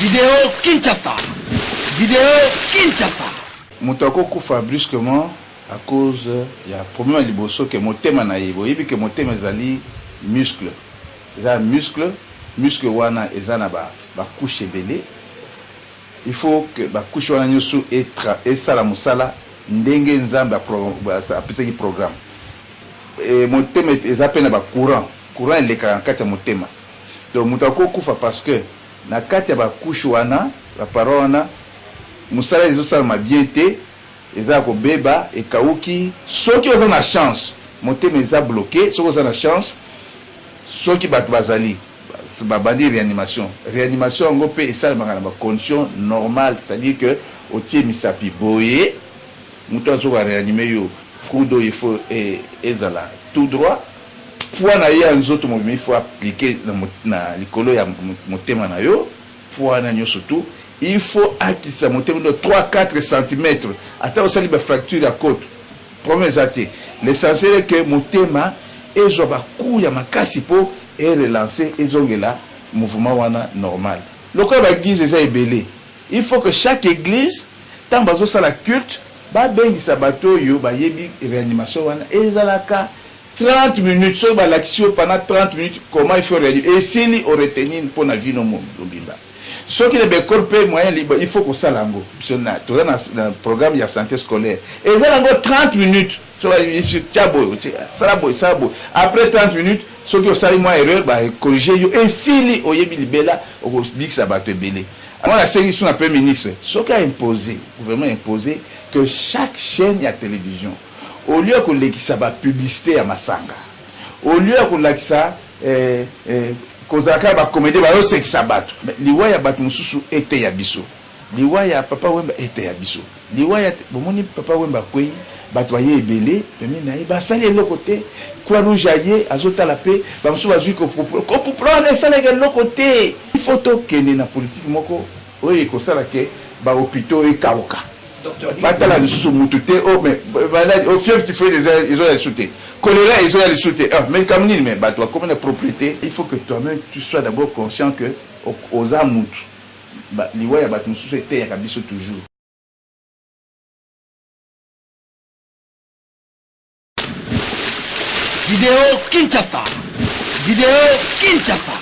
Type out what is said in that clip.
Vidéo Kinshasa. Vidéo Kinshasa. Moutako koufa brusquement à cause il y a problème à liboso que motema na yebo yebi que motema ezali muscle. Eza muscle wana ezana ba couche belé. Il faut que ba couche wana nyoso et sala musala ndenge nzamba apetaki programme. Et motema eza pena ba courant il est 44 motema. Donc moutako koufa parce que na kati ya ba couche wana ba parona musala ezosala mabien te eza ko beba e kauki soki oza na chance motema eza bloqué soki oza na chance soki bato bazali babandi réanimation yango pe esalemaka na ba condition normale, c'est-à-dire que otie misapi boye muto azoka réanimer yo kudo il faut ezala tout droit poids na ye nzoto mobimi il faut appliquer na likolo ya motema na yo poids na nyo surtout il faut akisa motema de 3-4 cm ata osali ba fracture à côte premier até l'essentiel est que motema ezo ba kuya makasi po et relancer ezongela mouvement wana normal lokola ba église eza ebele il faut que chaque église tant bazo sala culte ba bengisa bato yo ba yebi réanimation wana ezalaka 30 minutes sur l'action pendant 30 minutes comment il faut réanimer et s'il aurait tenu pour la vie no mobimba ce qui est le moyen libre il faut que ça lango dans le programme de santé scolaire et ça lango 30 minutes sur après 30 minutes ce qui est moins erreur bah corriger et s'il oyebi libela au big sabato belé alors la série sur la premier ministre ce qui a imposé gouvernement imposé que chaque chaîne ya télévision au lieu que l'équipe publicité à Masanga, au lieu que l'équipe kozaka ba comédie ba yo sexe sabat liwa ya bat mususu ete ya biso liwa ya papa wemba ete ya biso liwa ya bomoni papa wemba kwei bato ye ebele pemina na ba sali le côté croix rouge aye azota la paix ba musu bazui ko prendre sali le côté il faut to kende na politique moko oye ko sala ke ba hôpitaux e kaoka batala lisusu mutu te oh mais au fief tu fais des ils ont sauté choléra ils ont sauté mais comme ni mais bah toi comme une propriété il faut que toi-même tu sois d'abord conscient que aux amutu bah liwa ya batu mususu ete ya kabiso toujours. Vidéo Kinshasa. Vidéo Kinshasa.